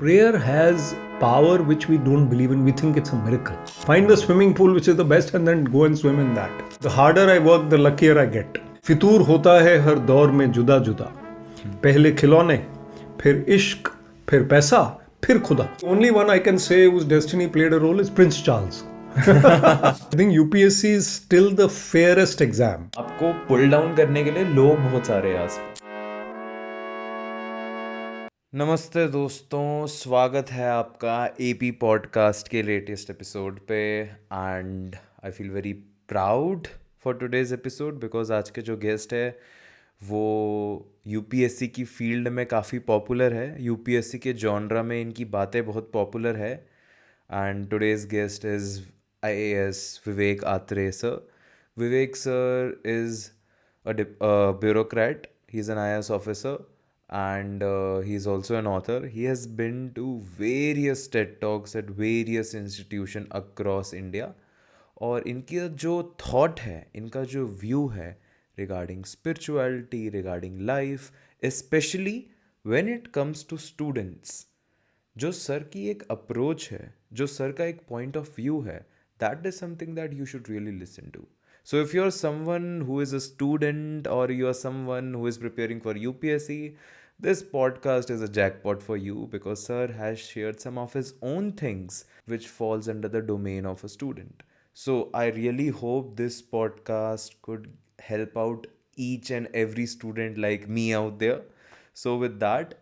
Prayer has power which we don't believe in. We think it's a miracle. Find the swimming pool which is the best and then go and swim in that. The harder I work, the luckier I get. फितूर होता है हर दौर में जुदा जुदा. पहले खिलौने, फिर इश्क, फिर पैसा, फिर खुदा. Only one I can say whose destiny played a role is Prince Charles. I think UPSC is still the fairest exam. आपको पुल डाउन करने के लिए लोग बहुत सारे हैं आसपास. नमस्ते दोस्तों, स्वागत है आपका एपी पॉडकास्ट के लेटेस्ट एपिसोड पे. And I feel very proud for today's episode because आज के जो गेस्ट है वो यूपीएससी की फील्ड में काफ़ी पॉपुलर है. यूपीएससी के जॉनरा में इनकी बातें बहुत पॉपुलर है. And today's guest is IAS Vivek Atray sir. Vivek sir is a bureaucrat. He's an IAS officer. And he's also an author. He has been to various TED Talks at various institutions across India. और इनकी जो thought है, इनका जो view है regarding spirituality, regarding life, especially when it comes to students, जो sir की एक approach है, जो सर का एक point of view है, that is something that you should really listen to. So if you're someone who is a student or you are someone who is preparing for UPSC, this podcast is a jackpot for you because sir has shared some of his own things which falls under the domain of a student. So I really hope this podcast could help out each and every student like me out there. So with that,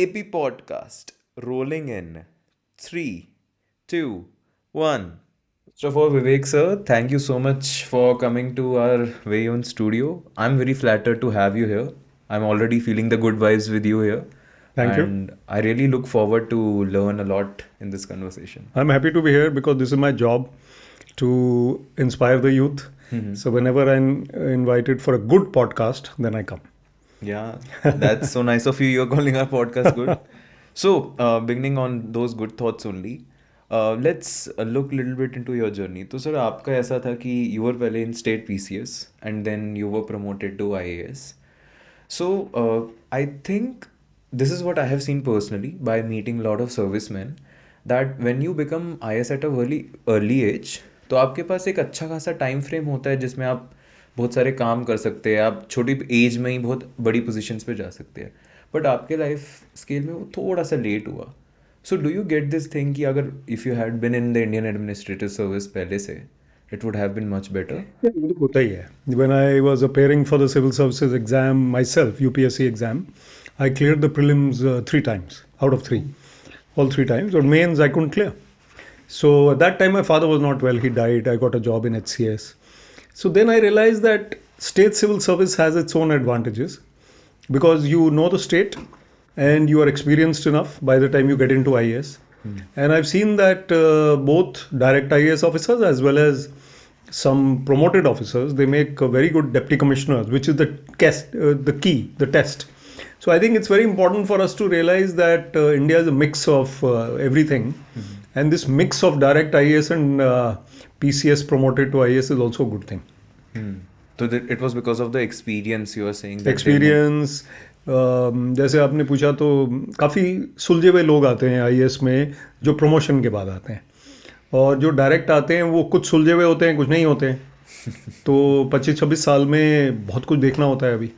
AP podcast rolling in 3, 2, 1. First of all, Vivek sir, thank you so much for coming to our very own studio. I'm very flattered to have you here. I'm already feeling the good vibes with you here. Thank you. And I really look forward to learn a lot in this conversation. I'm happy to be here because this is my job to inspire the youth. So whenever I'm invited for a good podcast, then I come. Yeah, that's so nice of you. You're calling our podcast good. So, beginning on those good thoughts only, let's look a little bit into your journey. तो sir आपका ऐसा था कि you were पहले in state PCS and then you were promoted to IAS. So I think this is what I have seen personally by meeting a lot of servicemen that when you become IAS at a early age, तो आपके पास एक अच्छा खासा time frame होता है जिसमें आप बहुत सारे काम कर सकते हैं. आप छोटी एज में ही बहुत बड़ी पोजीशंस पे जा सकते हैं. बट आपके लाइफ स्केल में वो थोड़ा सा लेट हुआ. So do you get this thing कि अगर if you had been in the Indian administrative service पहले से, it would have been much better? Yeah, वो तो होता ही है. When I was appearing for the civil services exam myself, UPSC exam, I cleared the prelims 3 times out of 3. All 3 times. Or mains I couldn't clear. So at that time my father was not well. He died. I got a job in HCS. So then I realized that state civil service has its own advantages because you know the state and you are experienced enough by the time you get into IAS. And I've seen that both direct IAS officers as well as some promoted officers, they make very good deputy commissioners, which is the key, the test. So I think it's very important for us to realize that India is a mix of everything. And this mix of direct IAS and PCS promoted to IAS is also a good thing. So it was because of the experience you were saying. That Experience. जैसे आपने पूछा तो काफ़ी सुलझे हुए लोग आते हैं IAS में जो प्रमोशन के बाद आते हैं, और जो डायरेक्ट आते हैं वो कुछ सुलझे हुए होते हैं, कुछ नहीं होते हैं. तो 25-26 साल में बहुत कुछ देखना होता है अभी.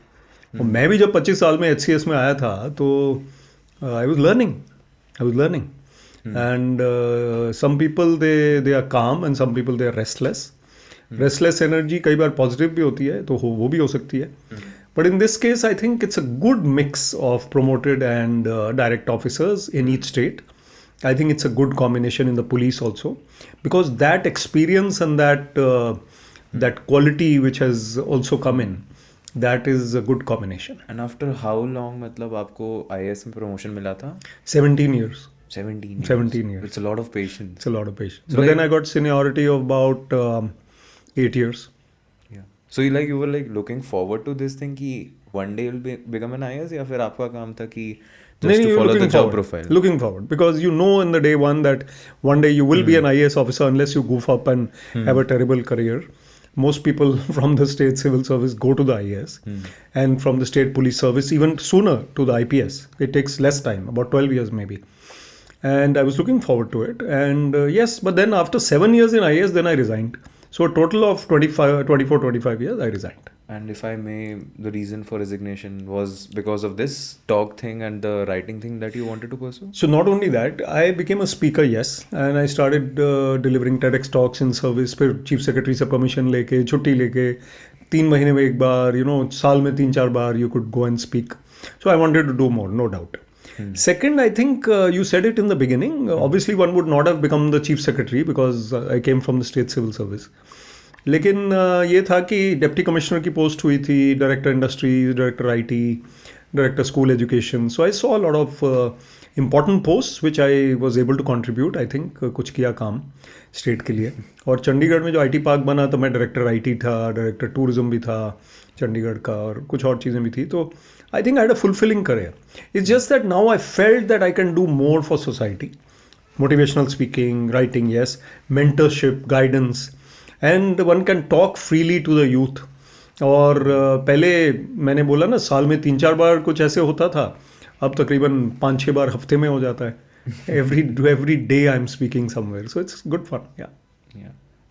और मैं भी जब 25 साल में HCS में आया था तो I was learning and some people they are calm and some people they are restless energy कई बार पॉजिटिव भी होती है, तो वो भी हो सकती है. But in this case, I think it's a good mix of promoted and direct officers in each state. I think it's a good combination in the police also, because that experience and that quality which has also come in, that is a good combination. And after how long मतलब आपको IAS में promotion मिला था? 17 years. 17 years. It's a lot of patience. It's a lot of patience. So but then I got seniority of about 8 years. So you were like looking forward to this thing कि one day you'll become an IAS, या फिर आपका काम था कि just to follow the job profile? Looking forward, because you know in the day one that one day you will be an IAS officer unless you goof up and have a terrible career. Most people from the state civil service go to the IAS and from the state police service even sooner to the IPS. It takes less time, about 12 years maybe. and I was looking forward to it. And yes, but then after 7 years in IAS, then I resigned. So a total of 24, 25 years, I resigned. And if I may, the reason for resignation was because of this talk thing and the writing thing that you wanted to pursue? So not only that, I became a speaker, yes, and I started delivering TEDx talks in service. फिर chief secretary से permission लेके छुट्टी लेके 3 महीने में एक बार, साल में 3-4 बार you could go and speak. So I wanted to do more, no doubt. Second, I think you said it in the beginning. Obviously, one would not have become the chief secretary because I came from the state civil service. लेकिन ये था कि deputy commissioner की post हुई थी, director industries, director IT, director school education. So I saw lot of important post which I was able to contribute. I think कुछ किया काम स्टेट के लिए. और चंडीगढ़ में जो आईटी पार्क बना तो मैं डायरेक्टर आईटी था, डायरेक्टर टूरिज्म भी था चंडीगढ़ का, और कुछ और चीज़ें भी थी. तो I think I had a fulfilling career. It's just that now I felt that I can do more for society. Motivational speaking, writing, yes, mentorship, guidance, and one can talk freely to the youth. और पहले मैंने बोला ना, साल में 3-4 बार कुछ ऐसे होता था, अब तकरीबन 5-6 बार हफ्ते में हो जाता है. Every day I am speaking somewhere, so it's good fun. Yeah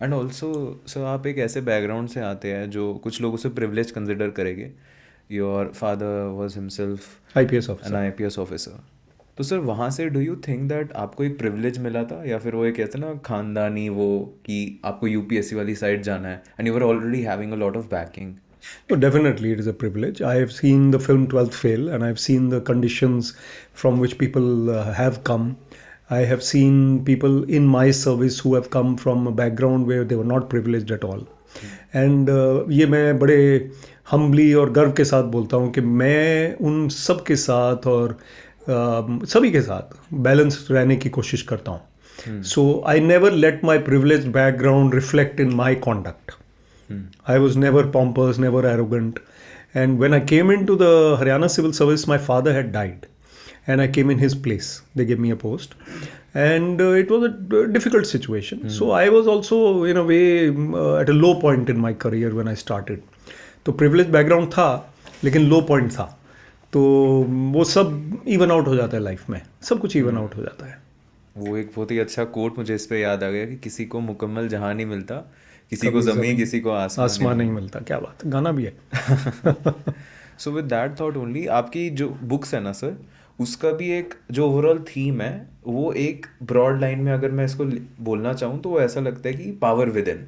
and also sir, आप एक ऐसे बैकग्राउंड से आते हैं जो कुछ लोग उसे प्रिविलेज कंसिडर करेंगे. Your father was himself IPS officer. An IPS officer. तो सर वहाँ से डू यू थिंक दैट आपको एक प्रिविलेज मिला था, या फिर वो एक कहते हैं ना खानदानी वो कि आपको UPSC वाली साइड जाना है and you are already having a lot of backing? No, definitely it is a privilege. I have seen the film 12th Fail, and I have seen the conditions from which people have come. I have seen people in my service who have come from a background where they were not privileged at all. And ये मैं बड़े humbly और गर्व के साथ बोलता हूँ कि मैं उन सब के साथ और सभी के साथ बैलेंस रहने की कोशिश करता हूँ. So I never let my privilege background reflect in my conduct. I was never pompous, never arrogant. And when I came into the Haryana civil service, my father had died. And I came in his place. They gave me a post. And it was a difficult situation. So I was also, in a way, at a low point in my career when I started. तो privileged background था, लेकिन low point था. तो वो सब even out हो जाता है लाइफ में. सब कुछ even out हो जाता है. वो एक बहुत ही अच्छा कोट मुझे इस पे याद आ गया कि किसी को मुकम्मल जहां नहीं मिलता, किसी को ज़मीन, किसी को आसमान नहीं मिलता. क्या बात, गाना भी है. So with that thought only, आपकी जो बुक्स है ना सर, उसका भी एक जो ओवरऑल थीम है, वो एक ब्रॉड लाइन में अगर मैं इसको बोलना चाहूँ तो वो ऐसा लगता है कि power within.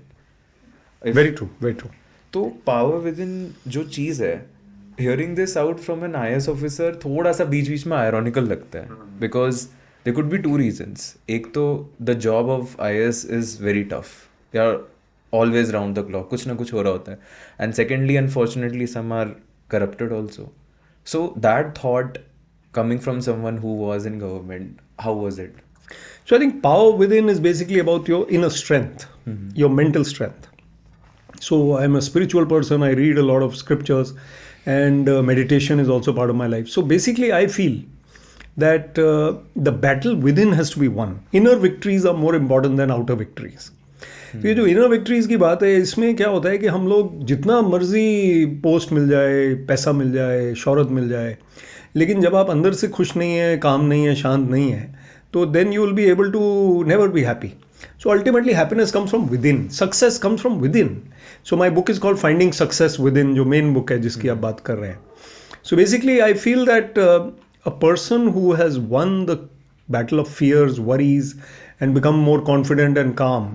Very true, very true. तो पावर विद इन जो चीज़ है, hearing this out from an IAS officer थोड़ा सा बीच बीच में आयरॉनिकल लगता है, because they could be 2 reasons. एक तो the job of IAS is very tough, या always round the clock, कुछ ना कुछ हो रहा होता है. And secondly, unfortunately, some are corrupted also. So that thought coming from someone who was in government, how was it? So I think power within is basically about your inner strength, your mental strength. So I'm a spiritual person. I read a lot of scriptures, and meditation is also part of my life. So basically, I feel that the battle within has to be won. Inner victories are more important than outer victories. तो ये जो inner victories की बात है, इसमें क्या होता है कि हम लोग जितना मर्जी पोस्ट मिल जाए, पैसा मिल जाए, शोहरत मिल जाए, लेकिन जब आप अंदर से खुश नहीं है, काम नहीं है, शांत नहीं है, तो then you will be able to never be happy. So ultimately happiness comes from within, success comes from within. So my book is called finding success within, जो मेन बुक है जिसकी आप बात कर रहे हैं. So basically I feel that a person who has won the battle of fears, worries, and become more confident and calm,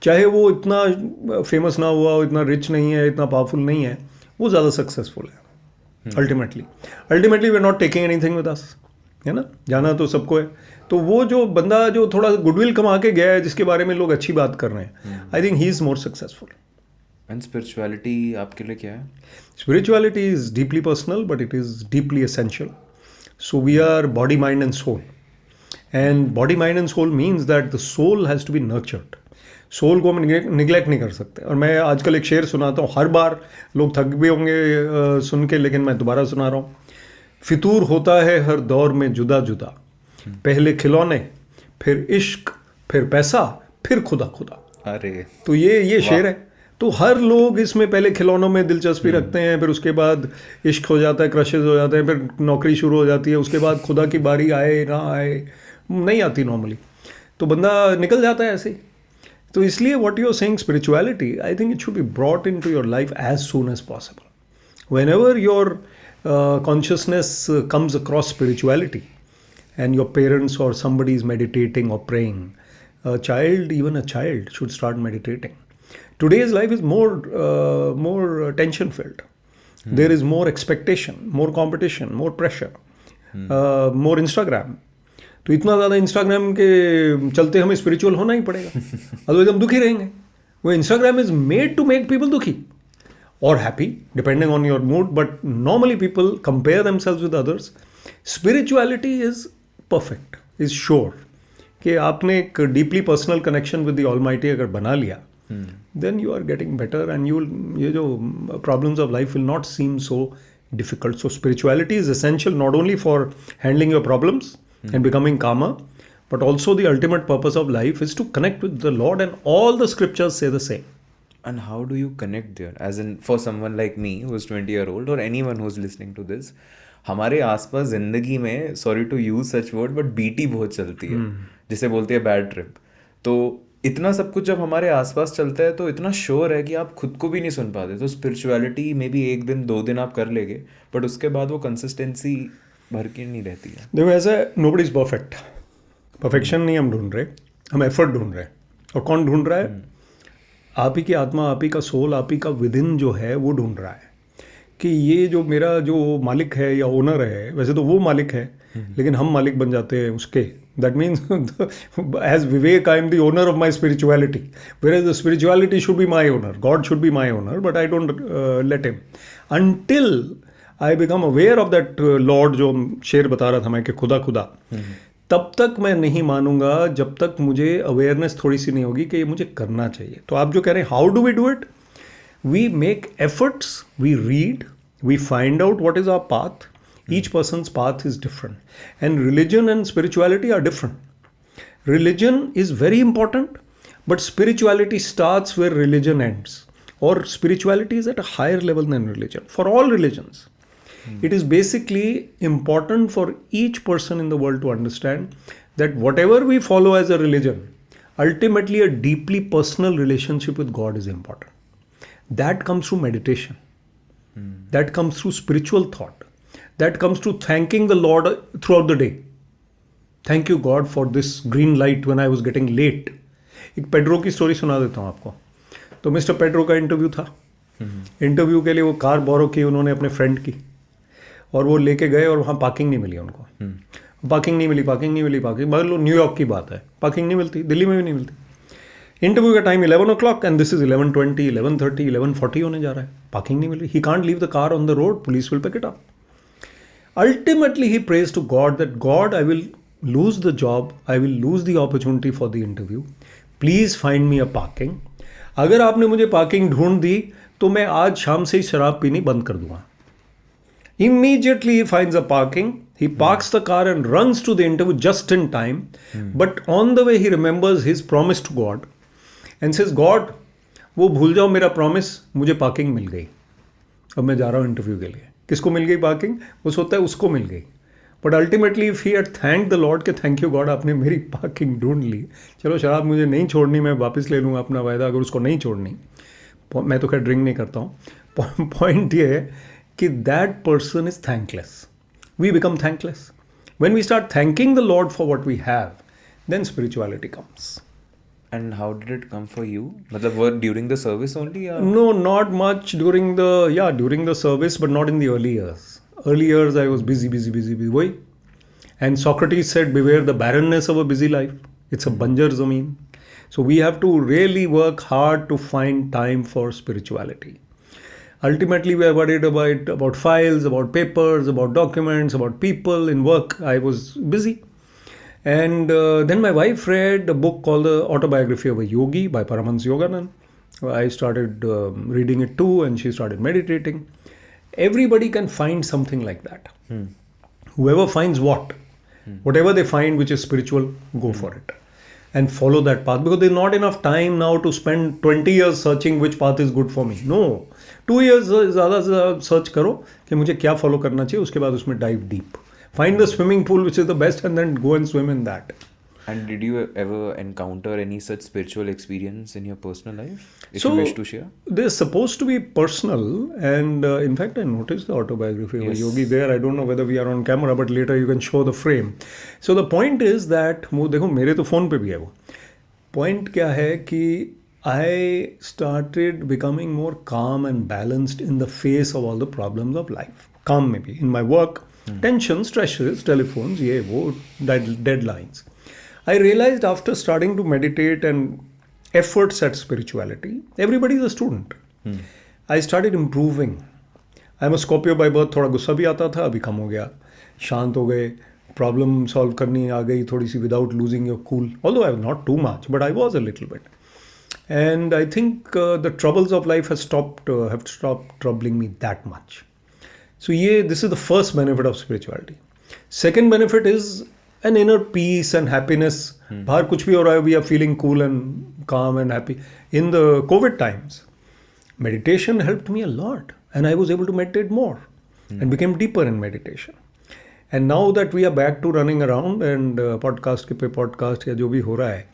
चाहे वो इतना फेमस ना हुआ हो, इतना रिच नहीं है, इतना पावरफुल नहीं है, वो ज़्यादा सक्सेसफुल है. Ultimately we are not taking anything with us, है ना, जाना तो सबको है. तो वो जो बंदा जो थोड़ा गुडविल कमा के गया है, जिसके बारे में लोग अच्छी बात कर रहे हैं, I think he is more successful. And spirituality आपके लिए क्या है? Spirituality is deeply personal, but it is deeply essential. So we are body, mind and soul. And body, mind and soul means that the soul has to be nurtured. Soul को हम neglect नहीं कर सकते. और मैं आजकल एक शेर सुनाता हूँ, हर बार लोग थक भी होंगे सुन के, लेकिन मैं दोबारा सुना रहा हूँ. फितूर होता है हर दौर में जुदा जुदा, पहले खिलौने, फिर इश्क, फिर पैसा, फिर खुदा खुदा. अरे तो ये शेर है. तो हर लोग इसमें पहले खिलौनों में दिलचस्पी रखते हैं, फिर उसके बाद इश्क हो जाता है, क्रशेज हो जाते हैं, फिर नौकरी शुरू हो जाती है, उसके बाद खुदा की बारी आए ना आए, नहीं आती नॉर्मली, तो बंदा निकल जाता है ऐसे ही। तो इसलिए what you are saying spirituality, I think it should be brought into your life as soon as possible. Whenever your consciousness comes across spirituality and your parents or somebody is meditating or praying, even a child should start meditating. Today's life is more tension filled. There is more expectation, more competition, more pressure, more Instagram. तो इतना ज़्यादा Instagram के चलते हमें spiritual होना ही पड़ेगा, otherwise हम दुखी रहेंगे। वो Instagram is made to make people दुखी or happy depending on your mood, but normally people compare themselves with others. Spirituality is perfect, is sure कि आपने एक deeply personal connection with the Almighty अगर बना लिया, then you are getting better and ये जो problems of life will not seem so difficult. So spirituality is essential not only for handling your problems and becoming calmer, but also the ultimate purpose of life is to connect with the Lord, and all the scriptures say the same. And how do you connect there? As in, for someone like me who is 20-year-old or anyone who's listening to this, हमारे आसपास जिंदगी में, sorry to use such word, but BT बहुत चलती है, जिसे बोलते हैं बैड ट्रिप। तो इतना सब कुछ जब हमारे आसपास चलता है तो इतना श्योर है कि आप खुद को भी नहीं सुन पाते। तो स्पिरिचुअलिटी में भी 1 दिन 2 दिन आप कर लेंगे, बट उसके बाद वो कंसिस्टेंसी भर की नहीं रहती है। देखो ऐसा, नोबडी इज परफेक्ट, परफेक्शन नहीं हम ढूंढ रहे, हम एफर्ट ढूंढ रहे हैं। और कौन ढूंढ रहा है? आप ही की आत्मा, आप ही का सोल, आप ही का विदिन जो है वो ढूंढ रहा है कि ये जो मेरा जो मालिक है या ओनर है, वैसे तो वो मालिक है लेकिन हम मालिक बन जाते हैं उसके। That means as Vivek I am the owner of my spirituality, whereas the spirituality should be my owner, god should be my owner, but I don't let him until I become aware of that lord. जो शेर बता रहा था मैं कि खुदा खुदा, तब तक मैं नहीं मानूंगा जब तक मुझे अवेयरनेस थोड़ी सी नहीं होगी कि ये मुझे करना चाहिए। तो आप जो कह रहे हैं how do we do it, we make efforts, we read, we find out what is our path. Each person's path is different and religion and spirituality are different. Religion is very important, but spirituality starts where religion ends, or spirituality is at a higher level than religion for all religions. It is basically important for each person in the world to understand that whatever we follow as a religion, ultimately a deeply personal relationship with God is important. That comes through meditation. That comes through spiritual thought. That comes through thanking the Lord throughout the day. Thank you God for this green light when I was getting late. एक Pedro की story सुना देता हूँ आपको। तो mister Pedro का interview था। Interview के लिए वो कार बोरो की उन्होंने अपने फ्रेंड की, और वो लेके गए और वहाँ पार्किंग नहीं मिली उनको। पार्किंग नहीं मिली। मान लो न्यूयॉर्क की बात है, पार्किंग नहीं मिलती, दिल्ली में भी नहीं मिलती। इंटरव्यू का time 11 o'clock and this is 11:20, 11:30, 11:40 होने जा रहा है, पार्किंग नहीं मिल रही। He can't leave the car on the road, police will pick it up. Ultimately, he prays to God that God, I will lose the job, I will lose the opportunity for the interview. Please find me a parking. अगर आपने मुझे parking ढूंढ दी तो मैं आज शाम से ही शराब पीनी बंद कर दूंगा। Immediately he finds a parking. He parks the car and runs to the interview just in time. But on the way he remembers his promise to God and says, God, वो भूल जाओ मेरा प्रॉमिस, मुझे parking मिल गई, अब मैं जा रहा हूँ इंटरव्यू के लिए। किसको मिल गई पार्किंग? वो सोचता है उसको मिल गई, but ultimately if he had thank the Lord कि थैंक यू गॉड, आपने मेरी पार्किंग ढूंढ ली, चलो शराब मुझे नहीं छोड़नी, मैं वापस ले लूँगा अपना वायदा अगर उसको नहीं छोड़नी। मैं तो खैर ड्रिंक नहीं करता हूँ। पॉइंट ये है कि that person is thankless, we become thankless. When we start thanking the lord for what we have, then spirituality comes. And how did it come for you? मतलब were during the service only or? No, not much during the service, but not in the early years. Early years I was busy. वही. And Socrates said, beware the barrenness of a busy life. It's a banjar zameen. So we have to really work hard to find time for spirituality. Ultimately we are worried about files, about papers, about documents, about people in work. I was busy. And then my wife read a book called The Autobiography of a Yogi by Paramahansa Yogananda. I started reading it too, and she started meditating. Everybody can find something like that. Whoever finds whatever they find which is spiritual, go for it. And follow that path, because there's not enough time now to spend 20 years searching which path is good for me. No, 2 years ज़्यादा से ज़्यादा search करो कि मुझे क्या follow करना चाहिए, उसके बाद उसमें dive deep. Find the swimming pool which is the best and then go and swim in that. And did you ever encounter any such spiritual experience in your personal life, if So you wish to share? they're supposed to be personal, and in fact I noticed the autobiography of a Yes. yogi there. I don't know whether we are on camera, but later you can show the frame. So the point is that वो देखो मेरे तो phone पे भी है वो. Point क्या है कि I started becoming more calm and balanced in the face of all the problems of life. Calm maybe in my work, tension, stresses, telephones, ये वो deadlines. I realized after starting to meditate and efforts at spirituality, everybody is a student. I started improving. I'm a Scorpio by birth. थोड़ा गुस्सा भी आता था, अभी कम हो गया. शांत हो गए. Problem solve करनी आ गई थोड़ी सी without losing your cool. Although I was not too much, but I was a little bit. And I think the troubles of life have stopped troubling me that much. So this is the first benefit of spirituality. Second benefit is an inner peace and happiness. बाहर कुछ भी हो रहा है, we are feeling cool and calm and happy. In the COVID times, meditation helped me a lot, and I was able to meditate more and became deeper in meditation. And now that we are back to running around and podcast के पे podcast या जो भी हो रहा है,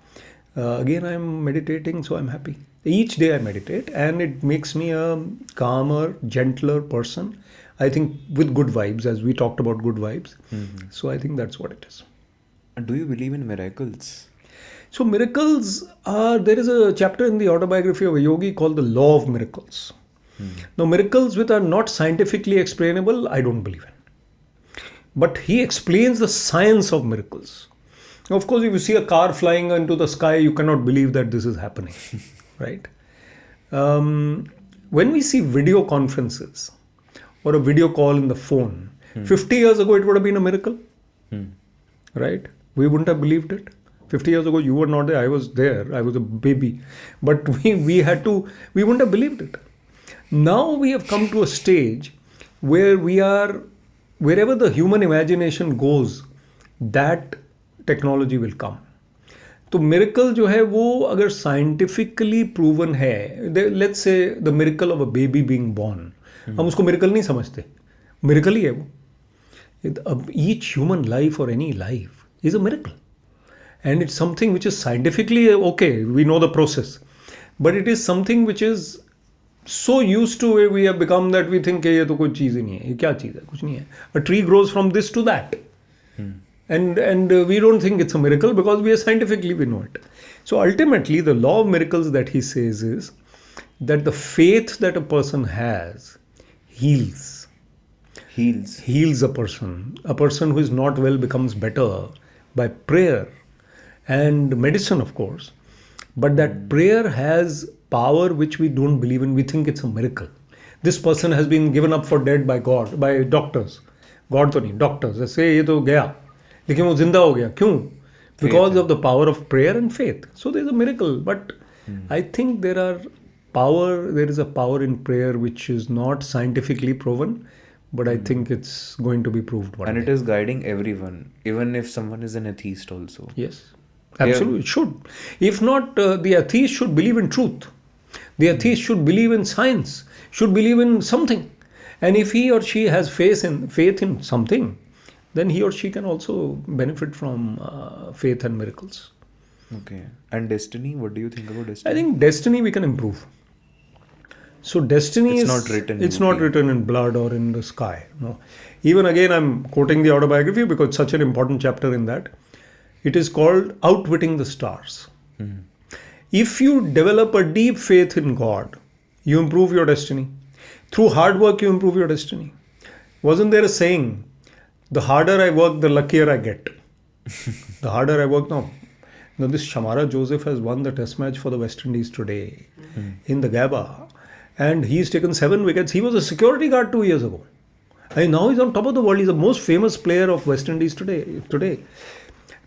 again I am meditating, so I'm happy. Each day I meditate, and it makes me a calmer, gentler person. I think with good vibes, as we talked about good vibes. So I think that's what it is. Do you believe in miracles? So miracles are, there is a chapter in the autobiography of a yogi called the law of miracles. Now miracles which are not scientifically explainable, I don't believe in. But he explains the science of miracles. Now, of course, if you see a car flying into the sky, you cannot believe that this is happening, right? When we see video conferences or a video call in the phone, 50 years ago it would have been a miracle, right? We wouldn't have believed it. 50 years ago, you were not there. I was there. I was a baby. But we wouldn't have believed it. Now we have come to a stage where wherever the human imagination goes, that technology will come. तो miracle जो है वो अगर scientifically proven है, let's say the miracle of a baby being born, हम उसको miracle नहीं समझते. Miracle ही है वो. Each human life or any life is a miracle. And it's something which is scientifically okay, we know the process. But it is something which is so used to it, we have become that we think ये तो कोई चीज़ ही नहीं है, ये क्या चीज़ है, कुछ नहीं है. A tree grows from this to that. And we don't think it's a miracle because we are scientifically we know it. So ultimately the law of miracles that he says is that the faith that a person has heals a person. A person who is not well becomes better by prayer and medicine, of course. But that prayer has power which we don't believe in. We think it's a miracle. This person has been given up for dead by God, by doctors. God तो नहीं, doctors. ऐसे ये तो गया, लेकिन वो जिंदा हो गया. क्यों? Because of the power of prayer and faith. So there's a miracle. But I think there is a power in prayer which is not scientifically proven. But I think it's going to be proved one And day. it is guiding everyone, even if someone is an atheist also. Yes, absolutely, it should. If not, the atheist should believe in truth. The atheist should believe in science, should believe in something. And if he or she has faith in something, then he or she can also benefit from faith and miracles. Okay. And destiny, what do you think about destiny? I think destiny we can improve. So destiny It's not written in it's not blood. written in blood or in the sky. No. Even again, I'm quoting the autobiography because it's such an important chapter in that. It is called Outwitting the Stars. If you develop a deep faith in God, you improve your destiny. Through hard work, you improve your destiny. Wasn't there a saying, the harder I work, the luckier I get? The harder I work now. Now this Shamara Joseph has won the test match for the West Indies today in the Gabba. And he's taken 7 wickets. He was a security guard 2 years ago. And now he's on top of the world. He's the most famous player of West Indies today.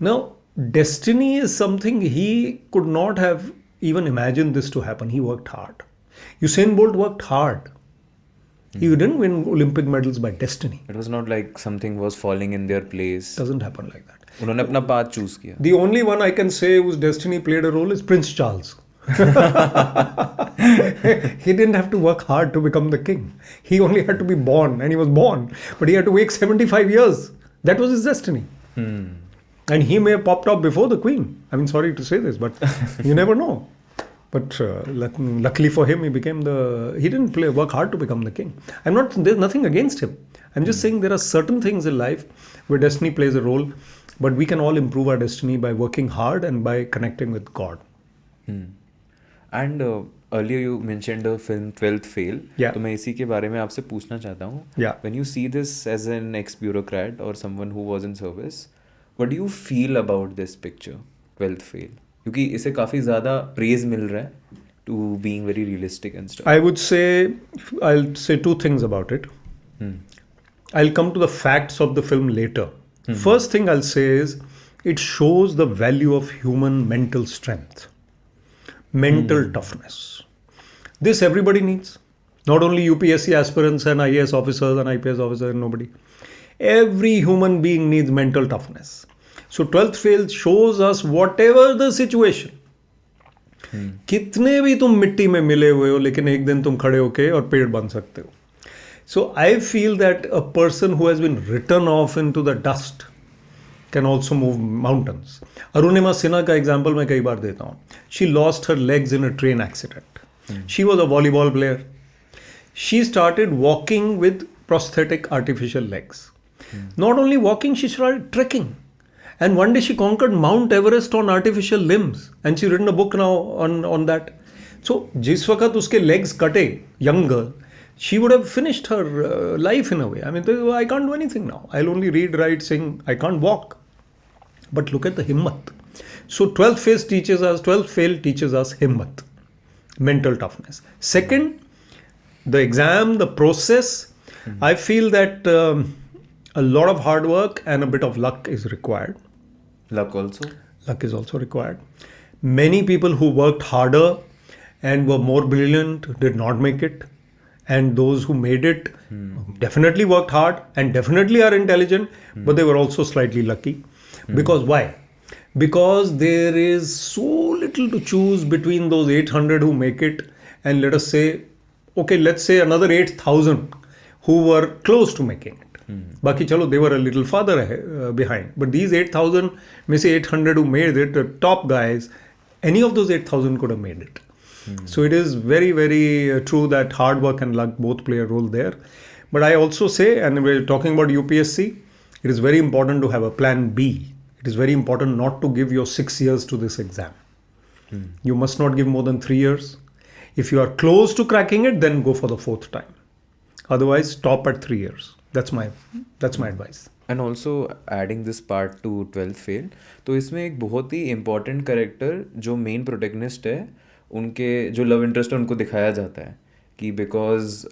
Now, destiny is something he could not have even imagined this to happen. He worked hard. Usain Bolt worked hard. He didn't win Olympic medals by destiny. It was not like something was falling in their place. Doesn't happen like that. उन्होंने अपना path choose किया. The only one I can say whose destiny played a role is Prince Charles. He didn't have to work hard to become the king. He only had to be born, and he was born. But he had to wait 75 years That was his destiny. And he may have popped up before the queen. I mean, sorry to say this, but you never know. But luckily for him, he didn't work hard to become the king. There's nothing against him. I'm just saying there are certain things in life where destiny plays a role, but we can all improve our destiny by working hard and by connecting with God. And earlier you mentioned the film 12th Fail. Yeah. तो मैं इसी के बारे में आपसे पूछना चाहता हूँ. Yeah. When you see this as an ex-bureaucrat or someone who was in service, what do you feel about this picture, 12th Fail? क्योंकि इसे काफ़ी ज़्यादा praise मिल रहा है to being very realistic and stuff. I'll say two things about it. I'll come to the facts of the film later. First thing I'll say is it shows the value of human mental strength, mental toughness. This everybody needs. Not only UPSC aspirants and IAS officers and IPS officers, nobody. Every human being needs mental toughness. So 12th Fail shows us whatever the situation. कितने भी तुम मिट्टी में मिले हुए हो लेकिन एक दिन तुम खड़े होके और पेड़ बन सकते हो. So I feel that a person who has been written off into the dust can also move mountains. Arunima Sinha का example मैं कई बार देता हूँ. She lost her legs in a train accident. She was a volleyball player. She started walking with prosthetic artificial legs. Not only walking, she started trekking. And one day she conquered Mount Everest on artificial limbs. And she's written a book now on that. So जिस वक्त उसके legs कटे, young girl, she would have finished her life in a way. I mean, I can't do anything now. I'll only read, write, sing. I can't walk. But look at the himmat. So 12th Fail teaches us himmat, mental toughness. Second, the exam, the process. I feel that a lot of hard work and a bit of luck is required. Luck also? Luck is also required. Many people who worked harder and were more brilliant did not make it. And those who made it definitely worked hard and definitely are intelligent, but they were also slightly lucky. Because why? Because there is so little to choose between those 800 who make it and let's say another 8,000 who were close to making it. Baki chalo, they were a little farther behind. But these 8,000, may say 800 who made it, the top guys, any of those 8,000 could have made it. So it is very, very true that hard work and luck both play a role there. But I also say, and we're talking about UPSC, it is very important to have a plan B. It is very important not to give your 6 years to this exam. You must not give more than 3 years. If you are close to cracking it, then go for the 4th time. Otherwise, stop at 3 years. That's my advice. And also adding this part to 12th Fail, तो इसमें एक बहुत ही important character जो main protagonist है, उनके जो love interest है उनको दिखाया जाता है कि because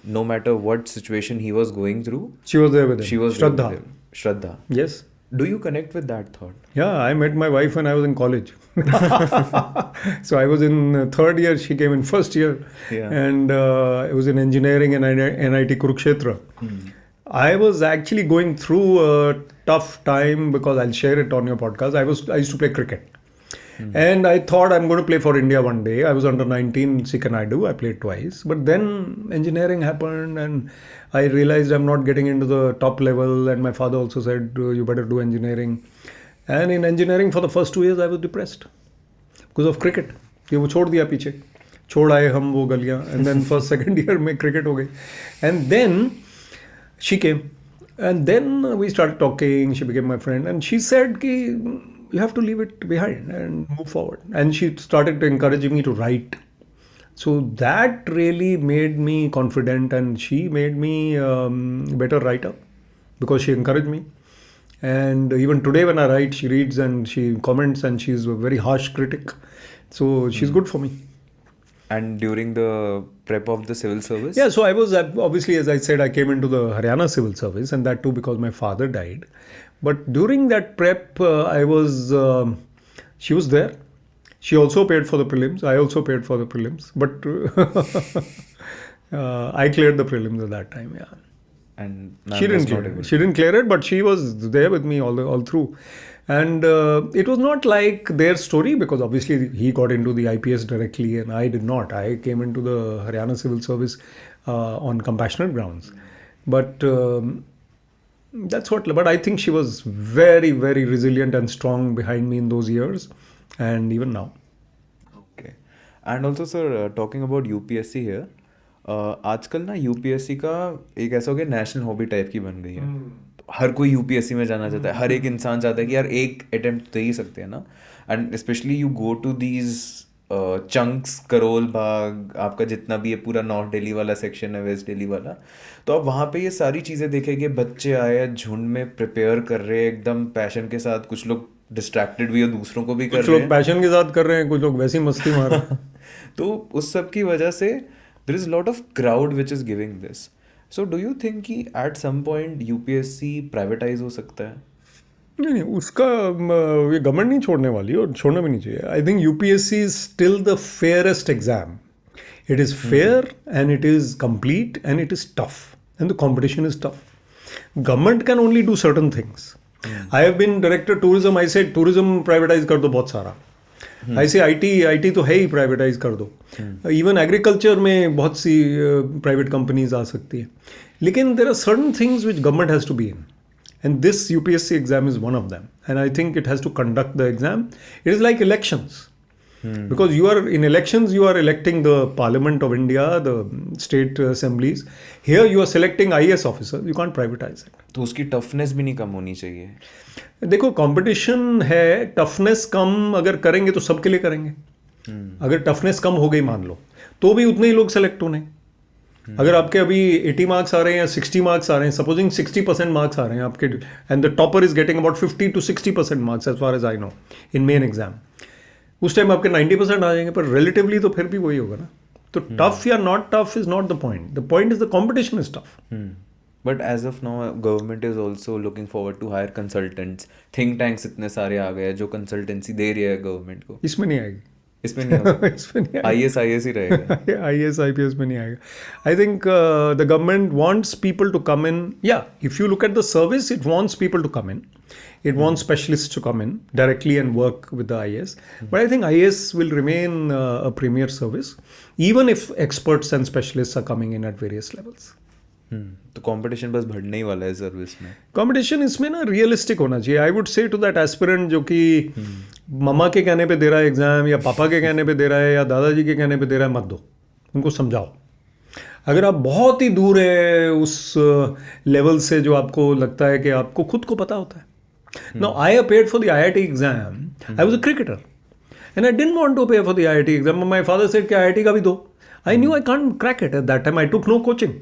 no matter what situation he was going through, she was there with him. She was Shraddha. there with him. Shraddha. Yes. Do you connect with that thought? Yeah, I met my wife when I was in college. So I was in 3rd year, she came in 1st year. Yeah. And I was in engineering in NIT Kurukshetra. I was actually going through a tough time because I'll share it on your podcast. I used to play cricket. And I thought I'm going to play for India one day. I was under 19, see can I do? I played twice. But then engineering happened and I realized I'm not getting into the top level. And my father also said, you better do engineering. And in engineering for the first 2 years, I was depressed because of cricket. ये वो छोड़ दिया पीछे. छोड़ आए हम वो गलियाँ. And then first, second year में cricket हो गई. And then she came. And then we started talking. She became my friend. And she said कि you have to leave it behind and move forward. And she started to encourage me to write. So that really made me confident and she made me a better writer because she encouraged me. And even today when I write, she reads and she comments and she's a very harsh critic. So she's good for me. And during the prep of the civil service? Yeah, so I was obviously, as I said, I came into the Haryana civil service and that too because my father died. But during that prep, she was there. She also paid for the prelims. I also paid for the prelims. But I cleared the prelims at that time, yeah. And she didn't clear it, but she was there with me all through. And it was not like their story because obviously he got into the IPS directly and I did not. I came into the Haryana civil service on compassionate grounds. But That's what, but I think she was very, very resilient and strong behind me in those years, and even now. Okay. And also sir, talking about UPSC here, आजकल ना UPSC का एक ऐसा हो गया national hobby type की बन गई है। तो हर कोई यूपीएससी में जाना चाहता है, हर एक इंसान चाहता है कि यार एक अटेम्प्ट दे ही सकते हैं ना। And specially you go to these chunks, Karol Bagh, आपका जितना भी है पूरा नॉर्थ दिल्ली वाला सेक्शन है, वेस्ट दिल्ली वाला, तो आप वहाँ पे ये सारी चीज़ें देखेंगे, बच्चे आए हैं झुंड में प्रिपेयर कर रहे हैं एकदम पैशन के साथ, कुछ लोग डिस्ट्रैक्टेड भी है, दूसरों को भी कर कुछ रहे लोग हैं। पैशन के साथ कर रहे हैं, कुछ लोग वैसी मस्ती मार रहे हैं। तो उस सब की वजह से there is lot of crowd which is giving this. So do you think कि at some point UPSC privatize हो सकता है? नहीं नहीं, उसका ये गवर्नमेंट नहीं छोड़ने वाली और छोड़ना भी नहीं चाहिए। I think UPSC is still the fairest exam. It is fair and it is complete and it is tough and the competition is tough. Government can only do certain things. I have been director tourism. I said tourism privatize कर दो बहुत सारा. I say IT तो है ही, privatise कर दो. Even agriculture में बहुत सी प्राइवेट कंपनीज आ सकती है. लेकिन there are certain things which government has to be in. And this UPSC exam is one of them. And I think it has to conduct the exam. It is like elections. Because you are in elections, you are electing the Parliament of India, the state assemblies. Here you are selecting IAS officers. You can't privatize it. तो उसकी toughness भी नहीं कम होनी चाहिए? देखो, competition है, toughness कम अगर करेंगे तो सबके लिए करेंगे. अगर टफनेस कम हो गई मान लो, तो भी उतने ही लोग सेलेक्ट होने. अगर आपके अभी 80 मार्क्स आ रहे हैं या 60 मार्क्स आ रहे हैं, सपोजिंग 60% मार्क्स आ रहे हैं आपके, and the topper is getting about 50 to 60% marks as far as I know in main exam, उस टाइम आपके 90% आ जाएंगे, पर रिलेटिवली तो फिर भी वही होगा ना. तो टफ या not tough is not the point. The point is the competition is tough. But as of now government is also looking forward to hire consultants. Think tanks इतने सारे आ गए हैं जो कंसल्टेंसी दे रही है गवर्नमेंट को. इसमें नहीं आएगी. इसमें नहीं होगा. इसमें नहीं आईएएस ही रहेगा. IAS IPS में नहीं आएगा. I think the government wants people to come in. या if you look at the service, it wants people to come in. It wants specialists to come in directly and work with the IAS. But I think IAS will remain a premier service, even if experts and specialists are coming in at various levels. तो competition बस बढ़ने ही वाला है service में. Competition इसमें ना realistic होना चाहिए. I would say to that aspirant जो कि मम्मा के कहने पे दे रहा है एग्ज़ाम, या पापा के कहने पे दे रहा है, या दादाजी के कहने पे दे रहा है, मत दो. उनको समझाओ. अगर आप बहुत ही दूर है उस लेवल से जो आपको लगता है कि आपको खुद को पता होता है. Now, I appeared for the IIT exam. I was a cricketer. And I didn't want to appear for the IIT exam. My father said कि IIT का भी दो. I knew I can't crack it at that time. I took no coaching.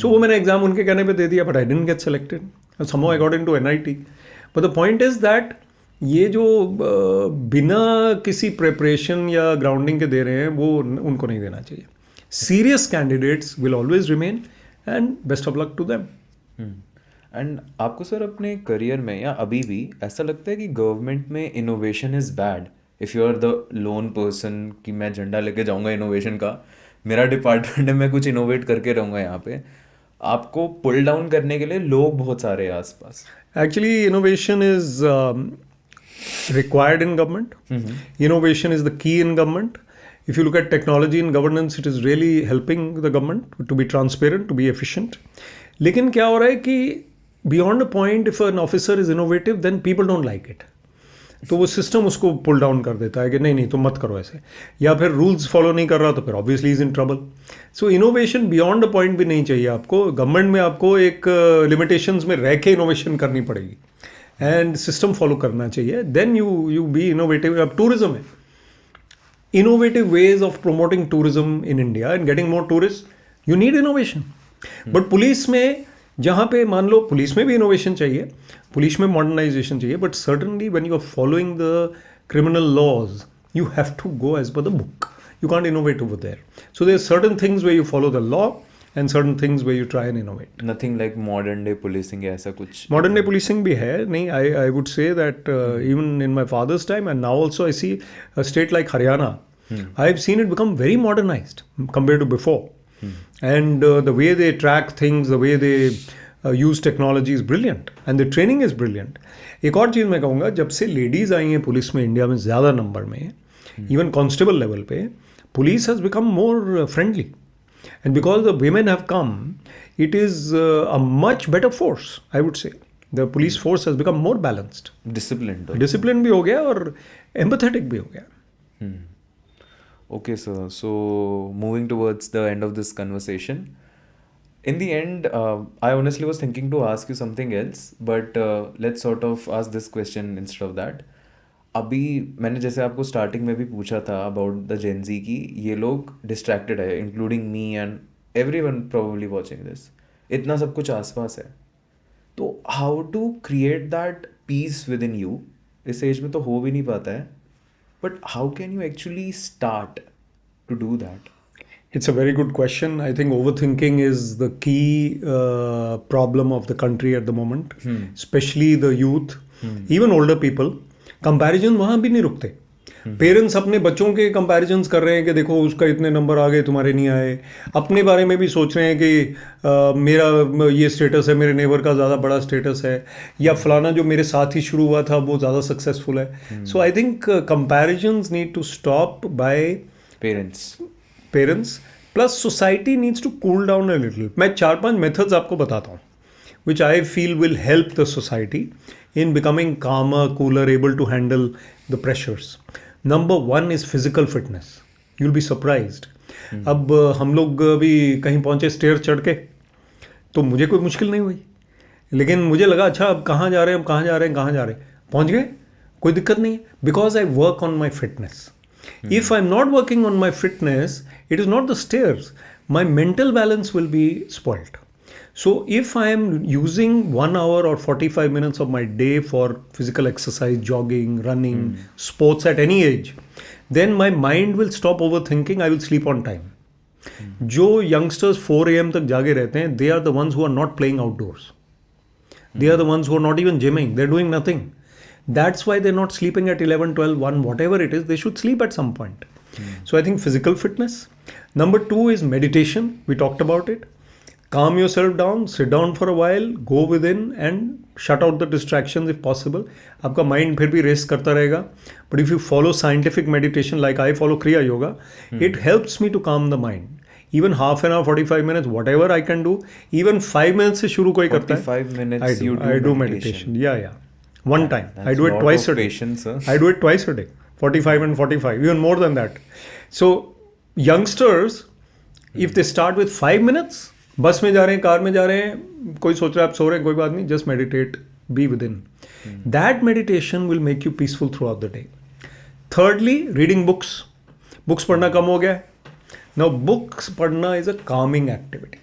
So वो मैंने exam उनके कहने पे दे दिया, but I didn't get selected. Somehow I got into NIT. But the point is that ये जो बिना किसी प्रिपरेशन या ग्राउंडिंग के दे रहे हैं, वो उनको नहीं देना चाहिए. Serious candidates will always remain, and best of luck to them. And आपको सर अपने करियर में या अभी भी ऐसा लगता है कि गवर्नमेंट में innovation is bad? If you are the lone person कि मैं झंडा लेके जाऊंगा इनोवेशन का, मेरा डिपार्टमेंट है, मैं कुछ इनोवेट करके रहूँगा यहाँ पे, आपको पुल डाउन करने के लिए लोग बहुत सारे हैं आसपास. Actually, innovation is required in government. Innovation is the key in government. If you look at technology in governance, it is really helping the government to be transparent, to be efficient. लेकिन क्या हो रहा है कि beyond a point, if an officer is innovative, then people don't like it. तो वो system उसको pull down कर देता है कि नहीं नहीं तुम मत करो ऐसे, या फिर रूल्स फॉलो नहीं कर रहा तो फिर obviously is in trouble. So innovation beyond a point भी नहीं चाहिए आपको. गवर्नमेंट में आपको एक लिमिटेशंस में रह के इनोवेशन करनी पड़ेगी, एंड सिस्टम फॉलो करना चाहिए. Then you be innovative. अब टूरिज्म है, innovative ways of promoting tourism in India and getting more tourist, you need innovation. But police में, जहाँ पे मान लो पुलिस में भी इनोवेशन चाहिए, पुलिस में मॉडर्नाइजेशन चाहिए, but certainly when you are following the criminal laws, you have to go as per the book. You can't innovate over there. So there are certain things where you follow the law and certain things where you try and innovate. Nothing like modern day policing ऐसा कुछ? Modern day policing भी है. नहीं, I would say that even in my father's time and now also I C a state like Haryana, I have seen it become very modernized compared to before. And the way they track things, the way they use technology is brilliant, and the training is brilliant. एक और चीज़ मैं कहूँगा, जब से ladies आई हैं police में India में ज़्यादा नंबर में, इवन कांस्टेबल लेवल पे, police has become more friendly. And because the women have come, it is a much better force, I would say. The police force has become more balanced, discipline भी हो गया और empathetic भी हो गया. Okay, sir. So, moving towards the end of this conversation, in the end, I honestly was thinking to ask you something else, but let's sort of ask this question instead of that. अभी मैंने जैसे आपको starting में भी पूछा था about the Gen Z की, ये लोग डिस्ट्रैक्टेड है, including me and everyone probably watching this. इतना सब कुछ आसपास है, तो how to create that peace within you? इस एज में तो हो भी नहीं पाता है, but how can you actually start to do that? It's a very good question. I think overthinking is the key problem of the country at the moment, especially the youth, even older people. Comparison वहाँ भी नहीं रुकते. Parents अपने बच्चों के comparisons कर रहे हैं कि देखो उसका इतने नंबर आ गए, तुम्हारे नहीं आए. अपने बारे में भी सोच रहे हैं कि मेरा ये स्टेटस है, मेरे नेबर का ज़्यादा बड़ा स्टेटस है, या फलाना जो मेरे साथ ही शुरू हुआ था वो ज़्यादा सक्सेसफुल है. So I think comparisons need to stop by parents plus society needs to cool down a little. मैं 4-5 मेथड्स आपको बताता हूँ which I feel will help the society in becoming calmer, cooler, able to handle the pressures. Number 1 is physical fitness. You'll be surprised. अब हम लोग भी कहीं पहुंचे स्टेयर चढ़ के, तो मुझे कोई मुश्किल नहीं हुई, लेकिन मुझे लगा अच्छा अब कहाँ जा रहे हैं, अब कहाँ जा रहे हैं, कहाँ जा रहे हैं, पहुंच गए, कोई दिक्कत नहीं है, because I work on my fitness. If I'm not working on my fitness, it is not the stairs. My mental balance will be spoiled. So if I am using 1 hour or 45 minutes of my day for physical exercise, jogging, running, sports at any age, then my mind will stop overthinking. I will sleep on time. जो youngsters 4 a.m. तक जागे रहते हैं, they are the ones who are not playing outdoors. They are the ones who are not even gymming. They're doing nothing. That's why they're not sleeping at 11, 12, 1, whatever it is. They should sleep at some point. So I think physical fitness. Number 2 is meditation. We talked about it. Calm yourself down, sit down for a while, go within and shut out the distractions if possible. आपका mind फिर भी race करता रहेगा. But if you follow scientific meditation like I follow Kriya Yoga, it helps me to calm the mind. Even half an hour, 45 minutes, whatever I can do. Even 5 minutes से शुरू कोई करता है. 45 minutes I do meditation. Yeah. One time. I That's do it lot twice of a day. patience, sir. I do it twice a day. 45 and 45, even more than that. So youngsters, if they start with 5 minutes, बस में जा रहे हैं, car में जा रहे हैं, कोई सोच रहा है आप सो रहे हैं, कोई बात नहीं, just meditate, be within. That meditation will make you peaceful throughout the day. Thirdly, reading books. Books पढ़ना कम हो गया है. Now books पढ़ना is a calming activity.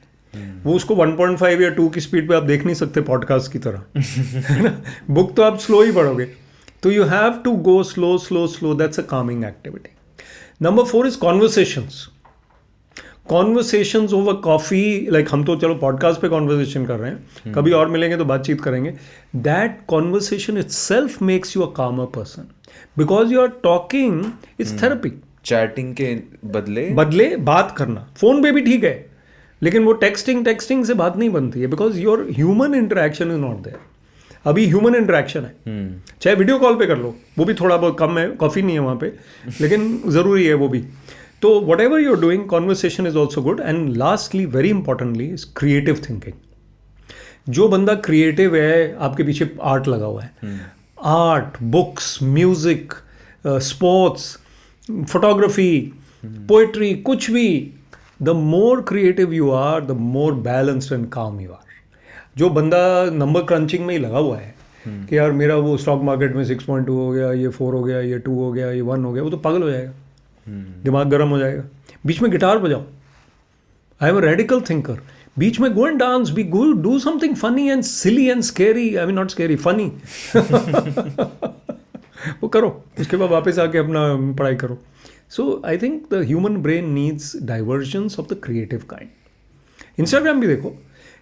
वो उसको 1.5 या 2 की स्पीड पे आप देख नहीं सकते पॉडकास्ट की तरह, है ना. बुक तो आप स्लो ही पढ़ोगे, तो you have to go slow. That's a calming activity. Number 4 is conversations over coffee. Like हम तो चलो पॉडकास्ट पे कॉन्वर्सेशन कर रहे हैं, कभी और मिलेंगे तो बातचीत करेंगे. That conversation itself makes you a calmer person, because you are talking, it's therapy. Chatting के बदले बात करना. फोन पे भी ठीक है, लेकिन वो टेक्सटिंग से बात नहीं बनती है, because your human interaction is not there. अभी ह्यूमन इंटरेक्शन है, चाहे वीडियो कॉल पे कर लो, वो भी थोड़ा बहुत कम है, कॉफ़ी नहीं है वहाँ पे, लेकिन ज़रूरी है वो भी. तो whatever you are doing, conversation is also good. And lastly, very importantly, is creative thinking. जो बंदा क्रिएटिव है, आपके पीछे आर्ट लगा हुआ है, art, books, music, sports, photography, poetry, कुछ भी, the more creative you are, the more balanced and calm you are. जो बंदा नंबर क्रंचिंग में ही लगा हुआ है कि यार मेरा वो स्टॉक मार्केट में 6.2 हो गया, ये 4 हो गया, ये 2 हो गया, ये 1 हो गया, वो तो पागल हो जाएगा, दिमाग गर्म हो जाएगा. बीच में गिटार बजाओ. I am a radical thinker. बीच में go and dance, be go do something funny and silly and scary. I mean not scary, funny. वो करो, उसके बाद वापस आके अपना पढ़ाई करो. So I think the human brain needs diversions of the creative kind. Instagram भी देखो,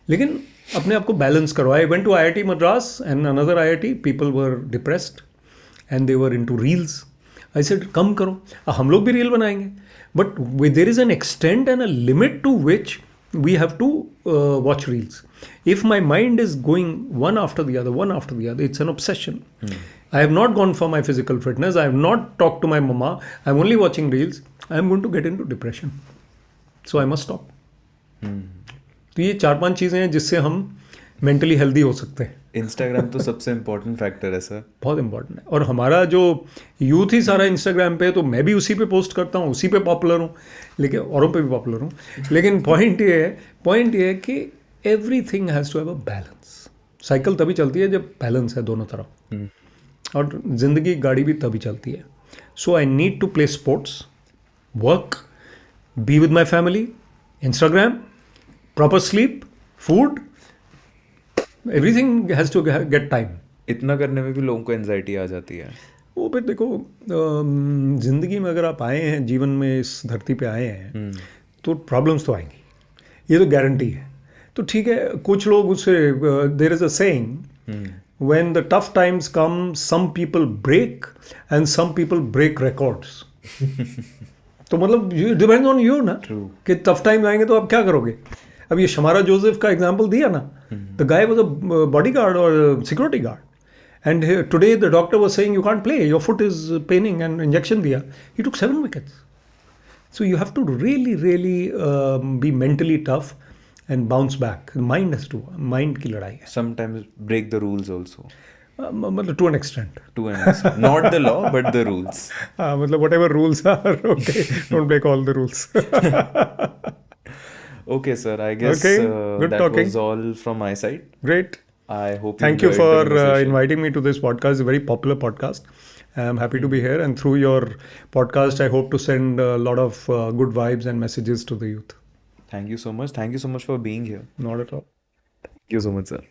लेकिन अपने आप को बैलेंस करो. I went to IIT Madras and another IIT. People were depressed and they were into reels. I said कम करो, हम लोग भी रील बनाएंगे, but there is an extent and a limit to which we have to watch reels. If my mind is going one after the other, it's an obsession. I have not gone for my physical fitness. I have not talked to my mama. I'm only watching reels. I am going to get into depression. So I must stop. तो ये 4-5 चीज़ें हैं जिससे हम mentally healthy हो सकते हैं. Instagram तो सबसे इम्पोर्टेंट फैक्टर है सर। बहुत इंपॉर्टेंट है। और हमारा जो यूथ ही सारा इंस्टाग्राम पे है, तो मैं भी उसी पे पोस्ट करता हूँ, उसी पे पॉपुलर हूँ, लेकिन औरों पे भी पॉपुलर हूँ। लेकिन पॉइंट ये है कि everything has to have a balance. Cycle तभी चलती है जब बैलेंस है दोनों तरफ, और ज़िंदगी गाड़ी भी तभी चलती है। So I need to play sports, work, be with my family, Instagram, proper sleep, food, everything has to get time. इतना करने में भी लोगों को एनजाइटी आ जाती है। वो फिर देखो, ज़िंदगी में अगर आप आए हैं, जीवन में इस धरती पे आए हैं, तो प्रॉब्लम्स तो आएंगी, ये तो गारंटी है। तो ठीक है, कुछ लोग उससे, there is a saying, when the tough times come, some people break and some people break records. तो मतलब डिपेंड ऑन यू ना, True. कि टफ टाइम आएंगे तो आप क्या करोगे। अब ये शमारा जोसेफ का एग्जांपल दिया ना, the guy was a bodyguard और security guard, and today the doctor was saying you can't play, your foot is paining, and injection दिया, he took 7 wickets. So you have to really be mentally tough and bounce back. Mind की लड़ाई है। Sometimes break the rules also. मतलब to an extent. To an extent. Not the law, but the rules. हाँ, मतलब whatever rules are, okay, don't break all the rules. Okay, sir. I guess Okay, good that talking. was all from my side. Great. I hope you Thank you enjoyed the for conversation. inviting me to this podcast. It's a very popular podcast. I'm happy to be here. And through your podcast, I hope to send a lot of good vibes and messages to the youth. Thank you so much. Thank you so much for being here. Not at all. Thank you so much, sir.